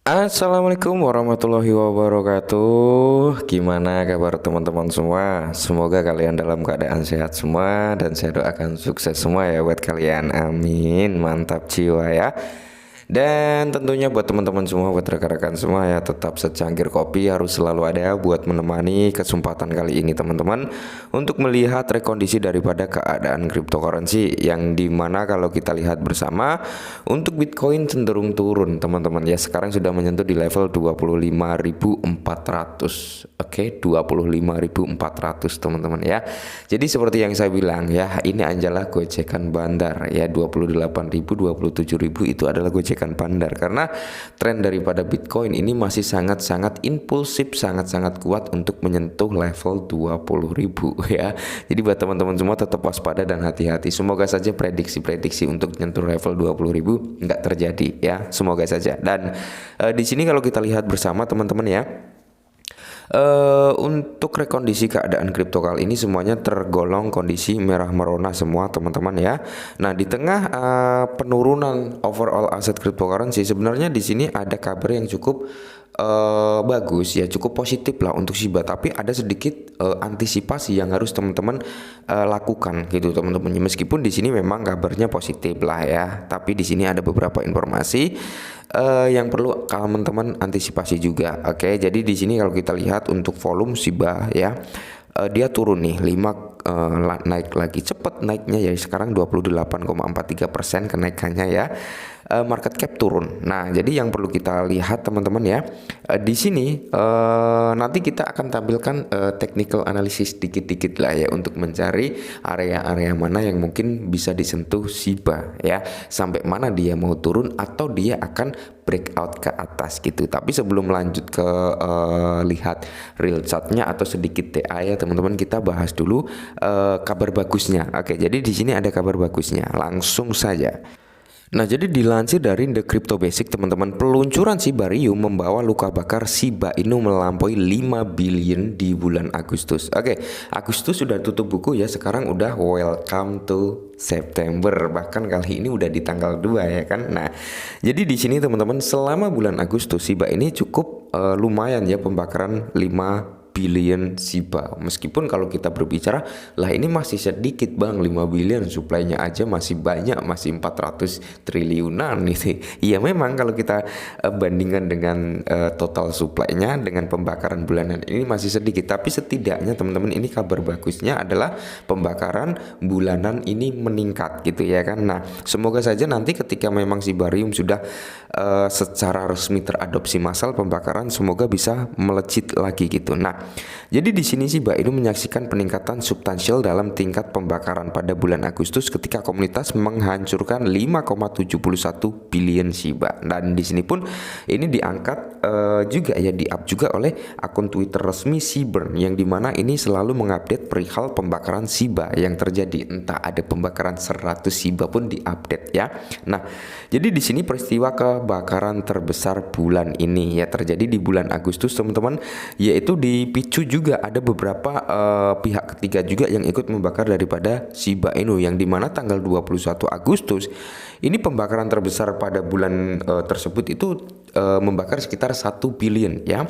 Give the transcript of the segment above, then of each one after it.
Assalamualaikum warahmatullahi wabarakatuh. Gimana kabar teman-teman semua? Semoga kalian dalam keadaan sehat semua dan saya doakan sukses semua ya buat kalian. Amin. Mantap jiwa ya. Dan tentunya buat teman-teman semua, buat rekan-rekan semua ya, tetap secangkir kopi harus selalu ada buat menemani kesempatan kali ini teman-teman untuk melihat rekondisi daripada keadaan cryptocurrency yang dimana kalau kita lihat bersama untuk Bitcoin cenderung turun teman-teman ya, sekarang sudah menyentuh di level 25.400. Oke, 25.400 teman-teman ya. Jadi seperti yang saya bilang ya, ini adalah gocekan bandar ya, 28.000, 27.000 itu adalah gocekan bandar karena tren daripada Bitcoin ini masih sangat-sangat impulsif, sangat-sangat kuat untuk menyentuh level 20.000 ya. Jadi buat teman-teman semua tetap waspada dan hati-hati. Semoga saja prediksi-prediksi untuk menyentuh level 20.000 nggak terjadi ya. Semoga saja. Dan di sini kalau kita lihat bersama teman-teman ya, untuk rekondisi keadaan kripto kali ini semuanya tergolong kondisi merah merona semua teman-teman ya. Nah, di tengah penurunan overall aset cryptocurrency sebenarnya di sini ada kabar yang cukup bagus ya, cukup positif lah untuk Shiba, tapi ada sedikit antisipasi yang harus teman-teman lakukan gitu teman-teman. Meskipun di sini memang kabarnya positif lah ya, tapi di sini ada beberapa informasi yang perlu teman-teman antisipasi juga. Oke, jadi di sini kalau kita lihat untuk volume Shiba ya, dia turun nih 5 naik lagi cepet naiknya ya, sekarang 28,43% kenaikannya ya. Market cap turun. Nah, jadi yang perlu kita lihat teman-teman ya, di sini nanti kita akan tampilkan technical analysis dikit-dikit lah ya untuk mencari area-area mana yang mungkin bisa disentuh Shiba ya, sampai mana dia mau turun atau dia akan breakout ke atas gitu. Tapi sebelum lanjut ke lihat real chartnya atau sedikit TA ya teman-teman, kita bahas dulu kabar bagusnya. Oke, jadi di sini ada kabar bagusnya. Langsung saja. Nah, jadi dilansir dari The Crypto Basic teman-teman, peluncuran Shibarium membawa luka bakar Shiba Inu melampaui 5 billion di bulan Agustus. Oke, Agustus sudah tutup buku ya, sekarang udah welcome to September. Bahkan kali ini udah di tanggal 2 ya kan. Nah, jadi di sini teman-teman selama bulan Agustus Shiba ini cukup lumayan ya, pembakaran 5 billion Shiba. Meskipun kalau kita berbicara lah ini masih sedikit bang, 5 billion suplainya aja masih banyak, masih 400 triliunan gitu. Iya memang kalau kita bandingkan dengan total suplainya dengan pembakaran bulanan ini masih sedikit, tapi setidaknya teman-teman ini kabar bagusnya adalah pembakaran bulanan ini meningkat gitu ya kan. Nah, semoga saja nanti ketika memang Shibarium sudah secara resmi teradopsi massal pembakaran, semoga bisa melejit lagi gitu. Nah, jadi di sini Shiba Inu menyaksikan peningkatan substansial dalam tingkat pembakaran pada bulan Agustus ketika komunitas menghancurkan 5,71 billion Shiba. Dan di sini pun ini diangkat juga ya, di-up juga oleh akun Twitter resmi Shibern, yang dimana ini selalu mengupdate perihal pembakaran Shiba yang terjadi. Entah ada pembakaran 100 Shiba pun diupdate ya. Nah, jadi di sini peristiwa kebakaran terbesar bulan ini ya terjadi di bulan Agustus teman-teman, yaitu dipicu juga ada beberapa pihak ketiga juga yang ikut membakar daripada Shiba Inu, yang dimana tanggal 21 Agustus ini pembakaran terbesar pada bulan tersebut itu membakar sekitar 1 billion ya.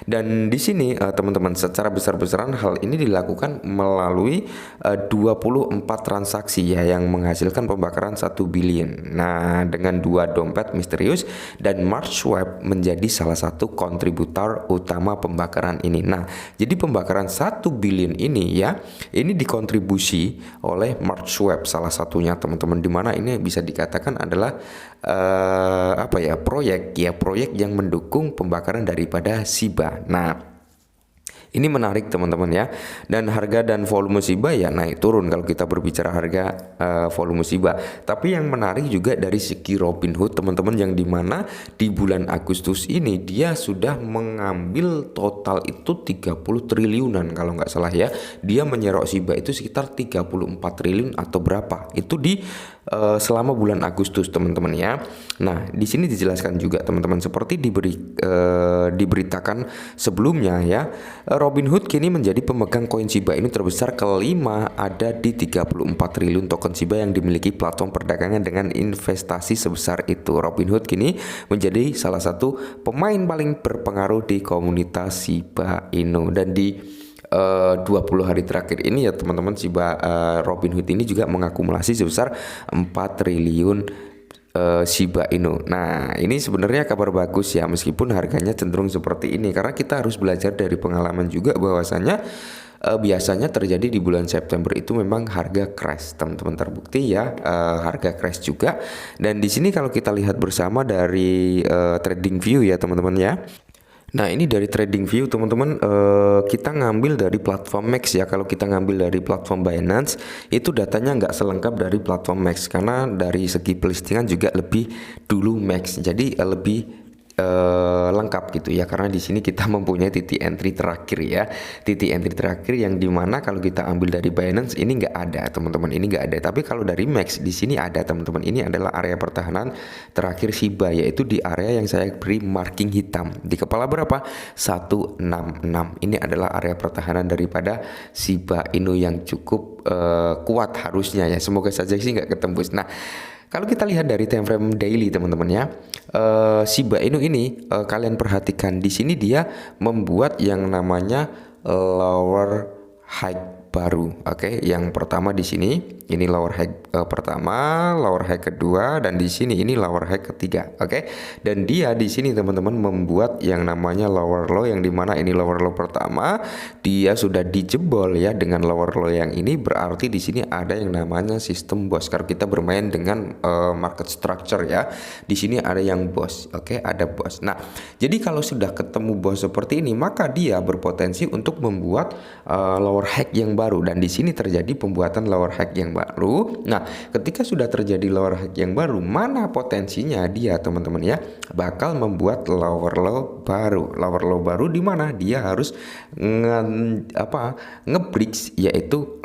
Dan di sini teman-teman secara besar-besaran hal ini dilakukan melalui 24 transaksi ya yang menghasilkan pembakaran 1 billion. Nah, dengan 2 dompet misterius dan March Web menjadi salah satu kontributor utama pembakaran ini. Nah, jadi pembakaran 1 billion ini ya, ini dikontribusi oleh March Web salah satunya teman-teman, dimana ini bisa dikatakan adalah proyek yang mendukung pembakaran daripada Shiba. Nah, ini menarik teman-teman ya. Dan harga dan volume Shiba ya naik turun kalau kita berbicara harga volume Shiba. Tapi yang menarik juga dari segi Robinhood teman-teman, yang dimana di bulan Agustus ini dia sudah mengambil total itu 30 triliunan kalau nggak salah ya. Dia menyerok Shiba itu sekitar 34 triliun atau berapa. Itu di selama bulan Agustus teman-teman ya. Nah, di sini dijelaskan juga teman-teman seperti diberitakan sebelumnya ya. Robinhood kini menjadi pemegang koin Shiba Inu terbesar kelima, ada di 34 triliun token Shiba yang dimiliki platform perdagangan dengan investasi sebesar itu. Robinhood kini menjadi salah satu pemain paling berpengaruh di komunitas Shiba Inu, dan di 20 hari terakhir ini ya teman-teman, Robinhood ini juga mengakumulasi sebesar 4 triliun Shiba Inu. Nah, ini sebenarnya kabar bagus ya, meskipun harganya cenderung seperti ini, karena kita harus belajar dari pengalaman juga bahwasanya biasanya terjadi di bulan September itu memang harga crash, teman-teman, terbukti ya, harga crash juga. Dan di sini kalau kita lihat bersama dari TradingView ya teman-teman ya. Nah, ini dari TradingView teman-teman, kita ngambil dari platform Max ya. Kalau kita ngambil dari platform Binance itu datanya nggak selengkap dari platform Max, karena dari segi pelistingan juga lebih dulu Max, jadi lebih lengkap gitu ya, karena di sini kita mempunyai titik entry terakhir ya, titik entry terakhir yang dimana kalau kita ambil dari Binance ini nggak ada teman-teman, ini nggak ada, tapi kalau dari Max di sini ada teman-teman. Ini adalah area pertahanan terakhir Shiba, yaitu di area yang saya beri marking hitam di kepala berapa 166. Ini adalah area pertahanan daripada Shiba Inu yang cukup kuat harusnya ya, semoga saja sih nggak ketembus. Nah, kalau kita lihat dari time frame daily teman-teman ya, Shiba Inu ini kalian perhatikan di sini dia membuat yang namanya lower high baru. Oke, yang pertama di sini ini lower high pertama, lower high kedua, dan di sini ini lower high ketiga. Oke, dan dia di sini teman-teman membuat yang namanya lower low, yang dimana ini lower low pertama dia sudah dijebol ya dengan lower low yang ini, berarti di sini ada yang namanya sistem boss. Kalau kita bermain dengan market structure ya, di sini ada yang boss. Oke, ada boss. Nah, jadi kalau sudah ketemu boss seperti ini, maka dia berpotensi untuk membuat lower high yang baru, dan di sini terjadi pembuatan lower high yang baru. Nah, ketika sudah terjadi lower high yang baru, mana potensinya dia teman-teman ya bakal membuat lower low baru. Lower low baru di mana dia harus nge-bridge, yaitu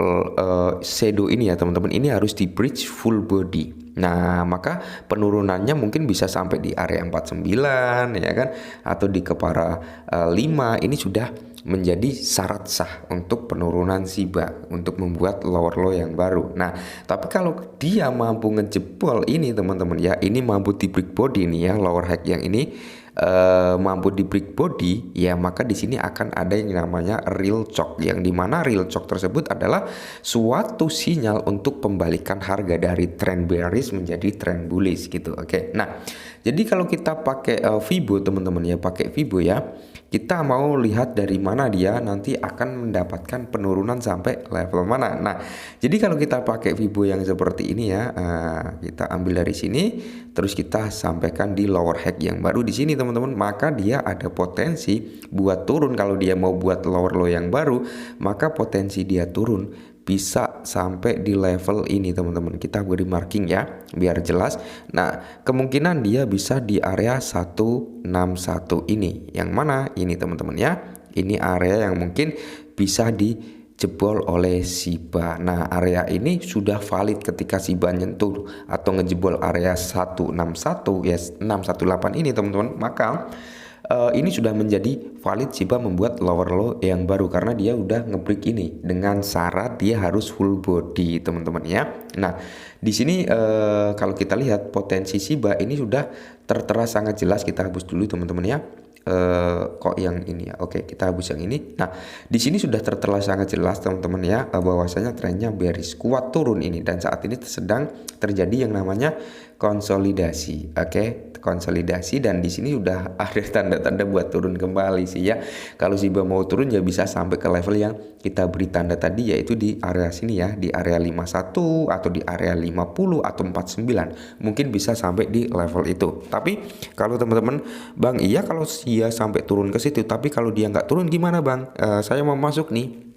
shadow ini ya teman-teman, ini harus di bridge full body. Nah, maka penurunannya mungkin bisa sampai di area 49 ya kan, atau di kepala 5. Ini sudah menjadi syarat sah untuk penurunan Shiba, untuk membuat lower low yang baru. Nah, tapi kalau dia mampu ngejebol ini teman-teman ya, ini mampu di break body nih ya, lower high yang ini mampu di break body ya, maka di sini akan ada yang namanya real choke, yang dimana real choke tersebut adalah suatu sinyal untuk pembalikan harga dari trend bearish menjadi trend bullish gitu. Oke, nah jadi kalau kita pakai Fibo teman-teman ya, pakai Fibo ya, kita mau lihat dari mana dia nanti akan mendapatkan penurunan sampai level mana. Nah, jadi kalau kita pakai Fibo yang seperti ini ya, kita ambil dari sini, terus kita sampaikan di lower high yang baru di sini teman-teman, maka dia ada potensi buat turun. Kalau dia mau buat lower low yang baru, maka potensi dia turun bisa sampai di level ini teman-teman. Kita beri marking ya biar jelas. Nah, kemungkinan dia bisa di area 161 ini. Yang mana ini teman-teman ya, ini area yang mungkin bisa dijebol oleh Shiba. Nah, area ini sudah valid ketika Shiba nyentuh atau ngejebol area 161 ya, 618 ini teman-teman, maka ini sudah menjadi valid Shiba membuat lower low yang baru, karena dia udah ngebreak ini dengan syarat dia harus full body teman-teman ya. Nah, di sini kalau kita lihat potensi Shiba ini sudah tertera sangat jelas. Kita hapus dulu teman-teman ya. Kok yang ini ya, oke, kita hapus yang ini. Nah, di sini sudah tertera sangat jelas teman-teman ya, bahwasanya trennya bearish kuat turun ini, dan saat ini sedang terjadi yang namanya konsolidasi. Oke, konsolidasi, dan di sini udah ada tanda-tanda buat turun kembali sih ya. Kalau Shiba mau turun ya bisa sampai ke level yang kita beri tanda tadi, yaitu di area sini ya, di area 51 atau di area 50 atau 49, mungkin bisa sampai di level itu. Tapi kalau teman-teman, Bang, iya kalau dia sampai turun ke situ, tapi kalau dia nggak turun gimana Bang? Saya mau masuk nih.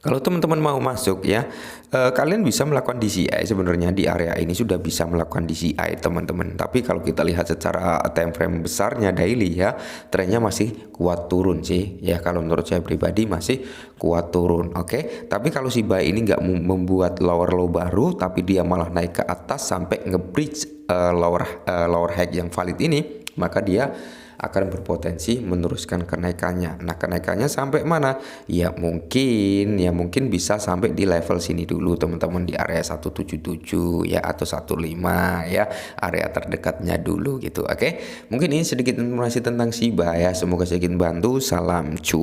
Kalau teman-teman mau masuk ya, kalian bisa melakukan DCI sebenarnya di area ini sudah bisa melakukan DCI teman-teman. Tapi kalau kita lihat secara time frame besarnya daily ya, trennya masih kuat turun sih. Ya kalau menurut saya pribadi masih kuat turun, oke. Tapi kalau si buy ini nggak membuat lower low baru, tapi dia malah naik ke atas sampai nge-breach lower high yang valid ini, maka dia akan berpotensi meneruskan kenaikannya. Nah, kenaikannya sampai mana? Ya mungkin bisa sampai di level sini dulu teman-teman, di area 177 ya atau 15 ya, area terdekatnya dulu gitu. Oke. Mungkin ini sedikit informasi tentang Shiba ya. Semoga sedikit bantu. Salam cuan.